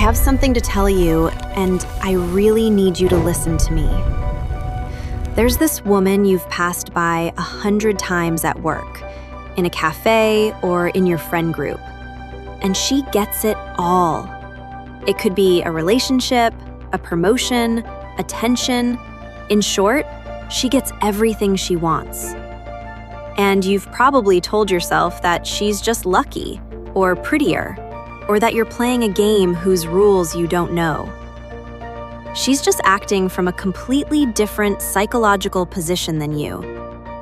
have something to tell you, and I really need you to listen to me. There's this woman you've passed by 100 times at work, in a cafe or in your friend group, and she gets it all. It could be a relationship, a promotion, attention. In short, she gets everything she wants. And you've probably told yourself that she's just lucky, or prettier, or that you're playing a game whose rules you don't know. She's just acting from a completely different psychological position than you.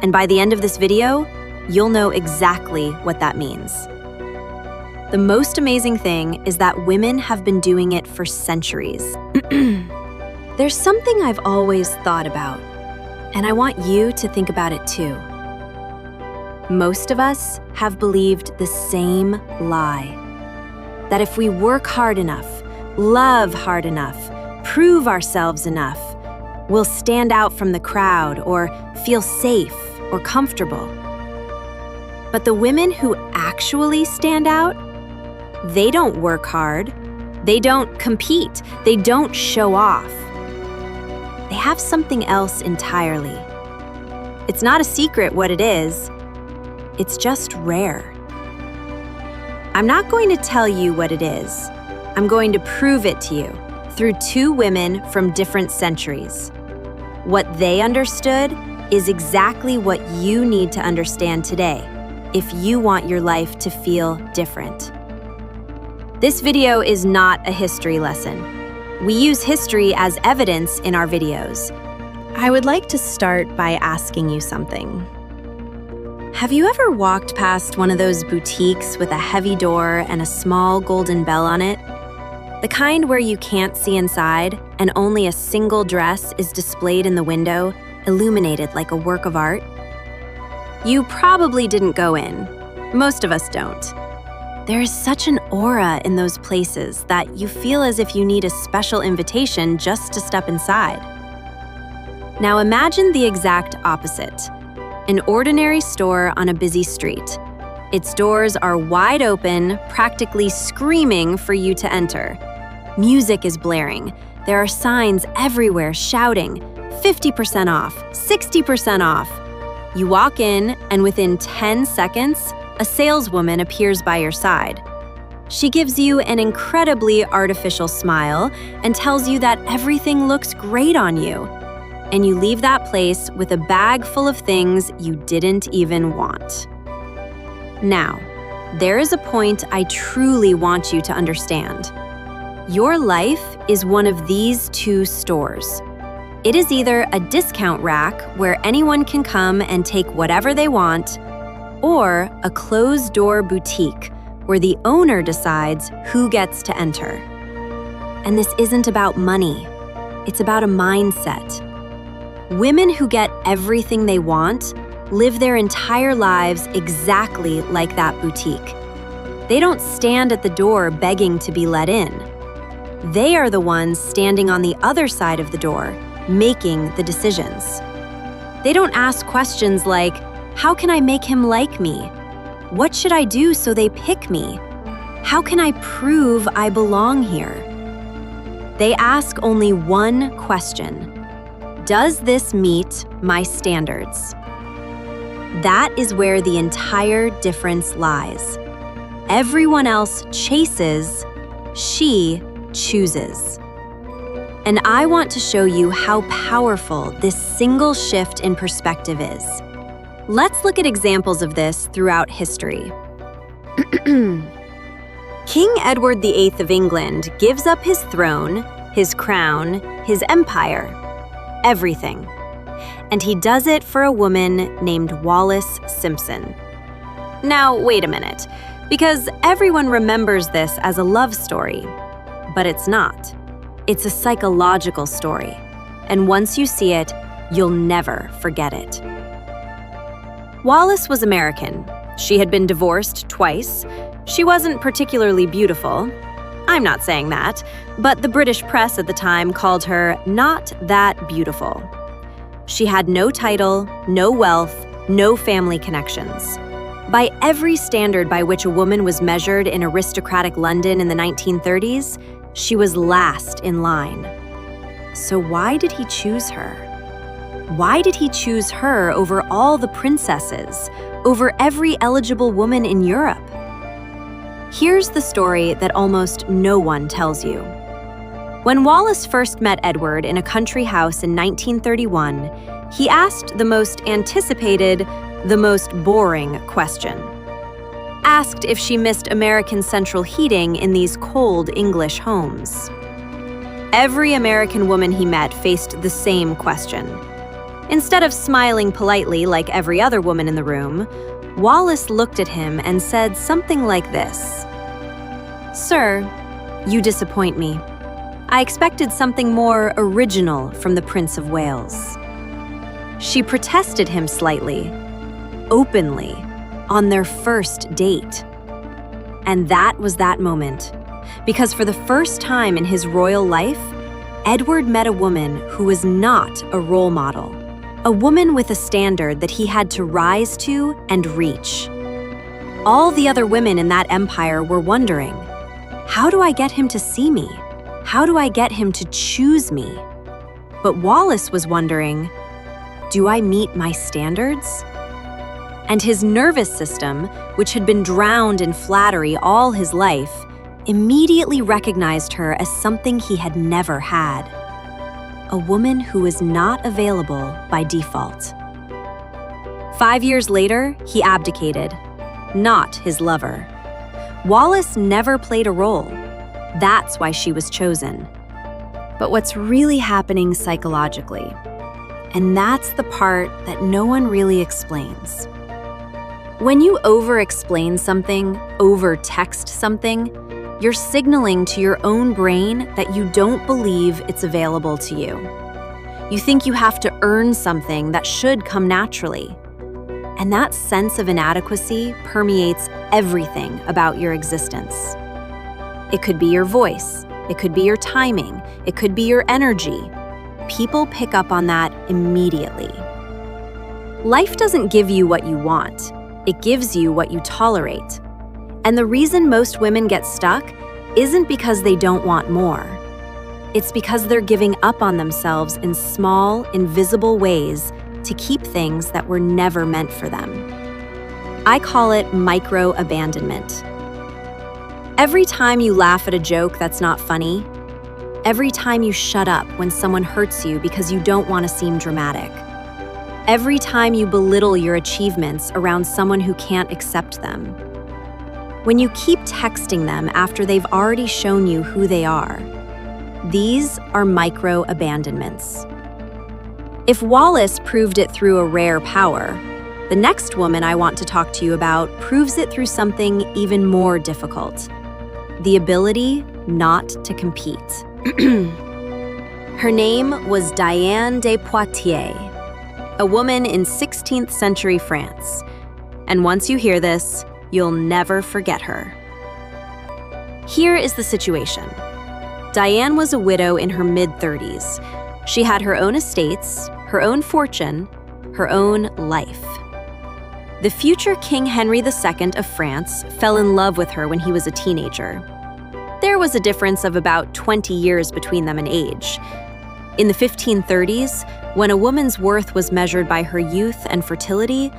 And by the end of this video, you'll know exactly what that means. The most amazing thing is that women have been doing it for centuries. There's something I've always thought about, and I want you to think about it too. Most of us have believed the same lie. That if we work hard enough, love hard enough, prove ourselves enough, we'll stand out from the crowd or feel safe or comfortable. But the women who actually stand out, they don't work hard, they don't compete, they don't show off. They have something else entirely. It's not a secret what it is, it's just rare. I'm not going to tell you what it is. I'm going to prove it to you through two women from different centuries. What they understood is exactly what you need to understand today if you want your life to feel different. This video is not a history lesson. We use history as evidence in our videos. I would like to start by asking you something. Have you ever walked past one of those boutiques with a heavy door and a small golden bell on it? The kind where you can't see inside and only a single dress is displayed in the window, illuminated like a work of art? You probably didn't go in. Most of us don't. There is such an aura in those places that you feel as if you need a special invitation just to step inside. Now imagine the exact opposite. An ordinary store on a busy street. Its doors are wide open, practically screaming for you to enter. Music is blaring. There are signs everywhere shouting, 50% off, 60% off. You walk in, and within 10 seconds, a saleswoman appears by your side. She gives you an incredibly artificial smile and tells you that everything looks great on you. And you leave that place with a bag full of things you didn't even want. Now, there is a point I truly want you to understand. Your life is one of these two stores. It is either a discount rack where anyone can come and take whatever they want, or a closed-door boutique where the owner decides who gets to enter. And this isn't about money. It's about a mindset. Women who get everything they want live their entire lives exactly like that boutique. They don't stand at the door begging to be let in. They are the ones standing on the other side of the door, making the decisions. They don't ask questions like, how can I make him like me? What should I do so they pick me? How can I prove I belong here? They ask only one question. Does this meet my standards? That is where the entire difference lies. Everyone else chases, she chooses. And I want to show you how powerful this single shift in perspective is. Let's look at examples of this throughout history. King Edward VIII of England gives up his throne, his crown, his empire, everything. And he does it for a woman named Wallis Simpson. Now, wait a minute, because everyone remembers this as a love story, but it's not. It's a psychological story, and once you see it, you'll never forget it. Wallis was American. She had been divorced twice. She wasn't particularly beautiful. I'm not saying that, but the British press at the time called her not that beautiful. She had no title, no wealth, no family connections. By every standard by which a woman was measured in aristocratic London in the 1930s, She was last in line. So why did he choose her? Why did he choose her over all the princesses, over every eligible woman in Europe? Here's the story that almost no one tells you. When Wallis first met Edward in a country house in 1931, he asked the most anticipated, the most boring question. Asked if she missed American central heating in these cold English homes. Every American woman he met faced the same question. Instead of smiling politely like every other woman in the room, Wallis looked at him and said something like this: "Sir, you disappoint me. I expected something more original from the Prince of Wales." She protested him slightly, openly, on their first date. And that was that moment, because for the first time in his royal life, Edward met a woman who was not a role model, a woman with a standard that he had to rise to and reach. All the other women in that empire were wondering, how do I get him to see me? How do I get him to choose me? But Wallis was wondering, do I meet my standards? And his nervous system, which had been drowned in flattery all his life, immediately recognized her as something he had never had. A woman who was not available by default. 5 years later, he abdicated, not his lover. Wallis never played a role. That's why she was chosen. But what's really happening psychologically? And that's the part that no one really explains. When you over-explain something, over-text something, you're signaling to your own brain that you don't believe it's available to you. You think you have to earn something that should come naturally. And that sense of inadequacy permeates everything about your existence. It could be your voice, it could be your timing, it could be your energy. People pick up on that immediately. Life doesn't give you what you want. It gives you what you tolerate. And the reason most women get stuck isn't because they don't want more. It's because they're giving up on themselves in small, invisible ways to keep things that were never meant for them. I call it micro-abandonment. Every time you laugh at a joke that's not funny, every time you shut up when someone hurts you because you don't want to seem dramatic, every time you belittle your achievements around someone who can't accept them, when you keep texting them after they've already shown you who they are, these are micro-abandonments. If Wallis proved it through a rare power, the next woman I want to talk to you about proves it through something even more difficult: the ability not to compete. Her name was Diane de Poitiers, a woman in 16th century France. And once you hear this, you'll never forget her. Here is the situation. Diane was a widow in her mid-30s. She had her own estates, her own fortune, her own life. The future King Henry II of France fell in love with her when he was a teenager. There was a difference of about 20 years between them in age. In the 1530s, when a woman's worth was measured by her youth and fertility,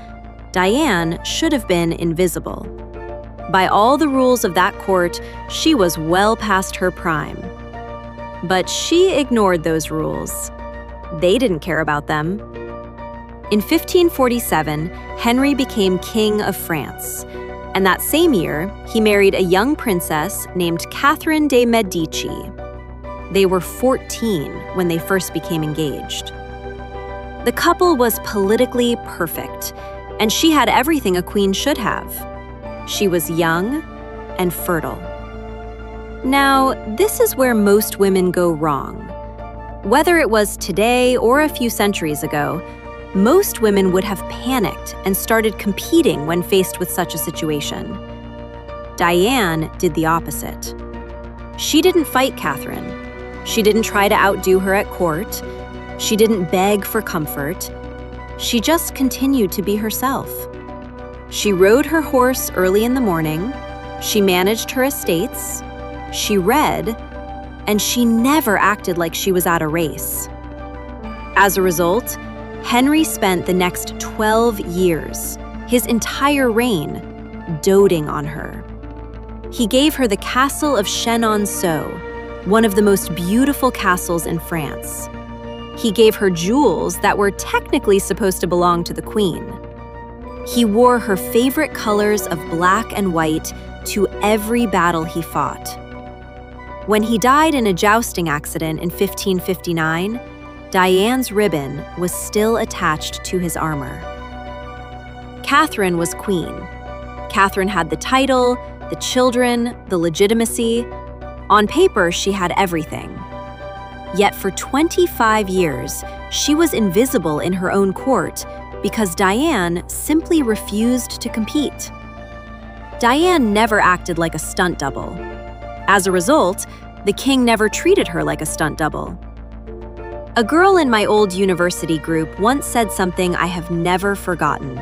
Diane should have been invisible. By all the rules of that court, she was well past her prime. But she ignored those rules. They didn't care about them. In 1547, Henry became King of France, and that same year, he married a young princess named Catherine de' Medici. They were 14 when they first became engaged. The couple was politically perfect, and she had everything a queen should have. She was young and fertile. Now, this is where most women go wrong. Whether it was today or a few centuries ago, most women would have panicked and started competing when faced with such a situation. Diane did the opposite. She didn't fight Catherine. She didn't try to outdo her at court. She didn't beg for comfort. She just continued to be herself. She rode her horse early in the morning. She managed her estates. She read, and she never acted like she was at a race. As a result, Henry spent the next 12 years, his entire reign, doting on her. He gave her the castle of Chenonceau, one of the most beautiful castles in France. He gave her jewels that were technically supposed to belong to the queen. He wore her favorite colors of black and white to every battle he fought. When he died in a jousting accident in 1559, Diane's ribbon was still attached to his armor. Catherine was queen. Catherine had the title, the children, the legitimacy. On paper, she had everything. Yet for 25 years, she was invisible in her own court because Diane simply refused to compete. Diane never acted like a stunt double. As a result, the king never treated her like a stunt double. A girl in my old university group once said something I have never forgotten.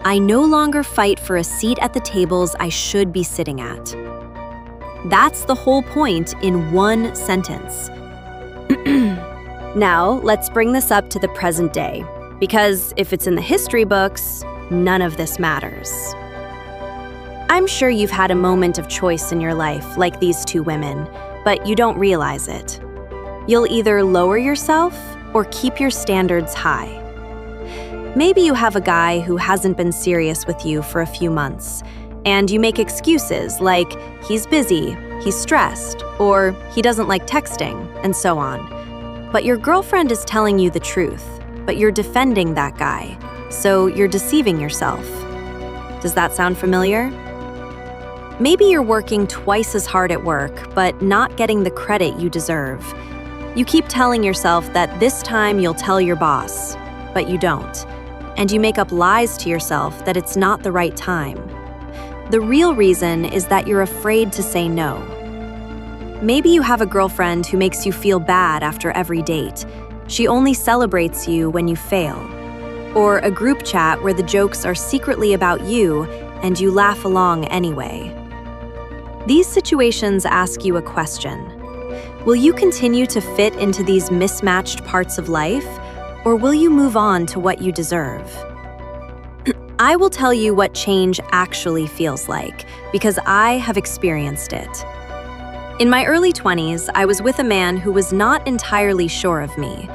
I no longer fight for a seat at the tables I should be sitting at. That's the whole point in one sentence. Now, let's bring this up to the present day, because if it's in the history books, none of this matters. I'm sure you've had a moment of choice in your life, like these two women, but you don't realize it. You'll either lower yourself or keep your standards high. Maybe you have a guy who hasn't been serious with you for a few months, and you make excuses like he's busy, he's stressed, or he doesn't like texting, and so on. But your girlfriend is telling you the truth, but you're defending that guy, so you're deceiving yourself. Does that sound familiar? Maybe you're working twice as hard at work, but not getting the credit you deserve. You keep telling yourself that this time you'll tell your boss, but you don't. And you make up lies to yourself that it's not the right time. The real reason is that you're afraid to say no. Maybe you have a girlfriend who makes you feel bad after every date. She only celebrates you when you fail. Or a group chat where the jokes are secretly about you and you laugh along anyway. These situations ask you a question. Will you continue to fit into these mismatched parts of life, or will you move on to what you deserve? I will tell you what change actually feels like, because I have experienced it. In my early 20s, I was with a man who was not entirely sure of me.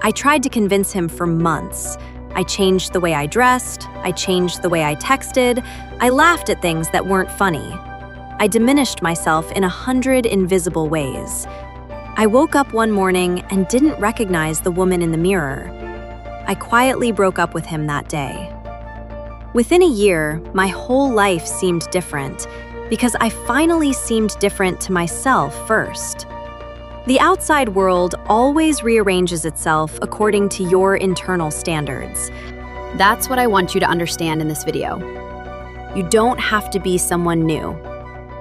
I tried to convince him for months. I changed the way I dressed, I changed the way I texted, I laughed at things that weren't funny. I diminished myself in 100 invisible ways. I woke up one morning and didn't recognize the woman in the mirror. I quietly broke up with him that day. Within a year, my whole life seemed different because I finally seemed different to myself first. The outside world always rearranges itself according to your internal standards. That's what I want you to understand in this video. You don't have to be someone new.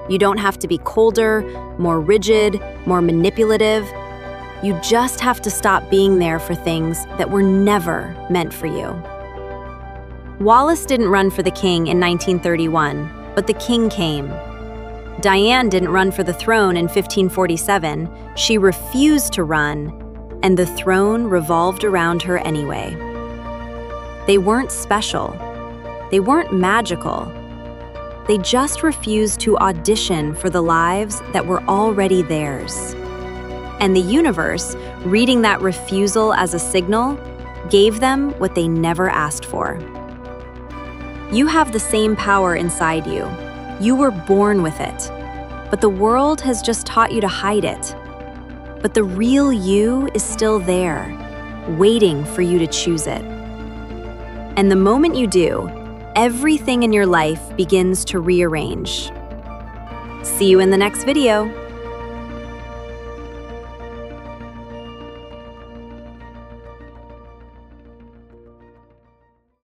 You don't have to be colder, more rigid, more manipulative. You just have to stop being there for things that were never meant for you. Wallis didn't run for the king in 1931, but the king came. Diane didn't run for the throne in 1547. She refused to run, and the throne revolved around her anyway. They weren't special. They weren't magical. They just refused to audition for the lives that were already theirs. And the universe, reading that refusal as a signal, gave them what they never asked for. You have the same power inside you. You were born with it. But the world has just taught you to hide it. But the real you is still there, waiting for you to choose it. And the moment you do, everything in your life begins to rearrange. See you in the next video.